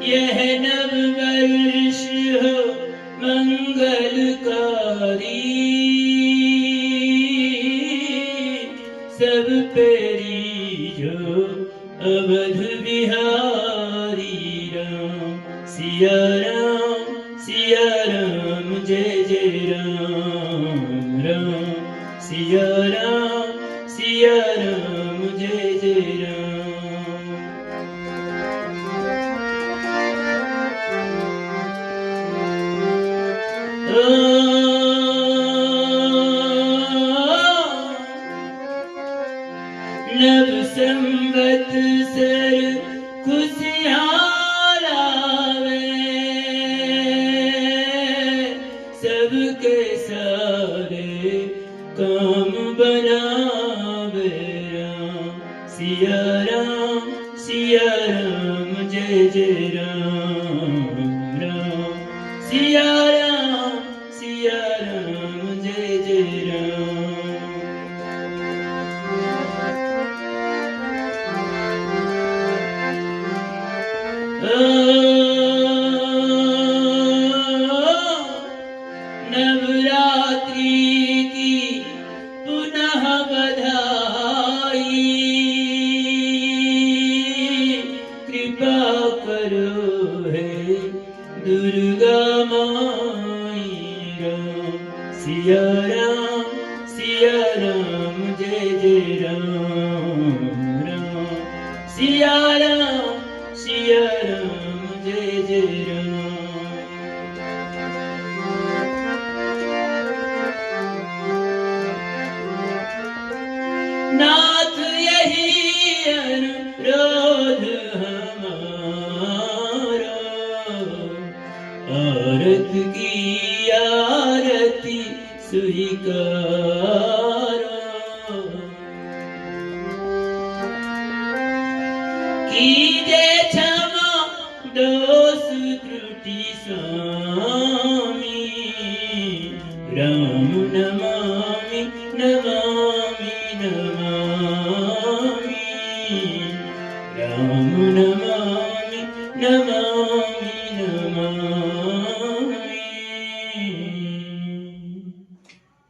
यह नव वर्ष हो मंगलकारी, सब पेरी जो अवध बिहारी राम सिया राम जय जय राम राम सिया राम जय जय राम। नव संवत्सर खुशियाँ लावे, सबके सारे काम बनावे राम सिया राम जय जय राम राम सिया राम जय जय राम। नवरात्रि की पुनः बधाई, कृपा करो है दुर्गा माई राम सिया राम जय जय राम राम सिया राम जय जय राम। नाथ यही अनुरोध हमारा, आरत की आरती स्वीकारो, कीजे क्षमा दोष त्रुटि स्वामी, राम नमामि नमामि नमामि, राम नमामि नमामि नमामि।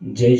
जय श्री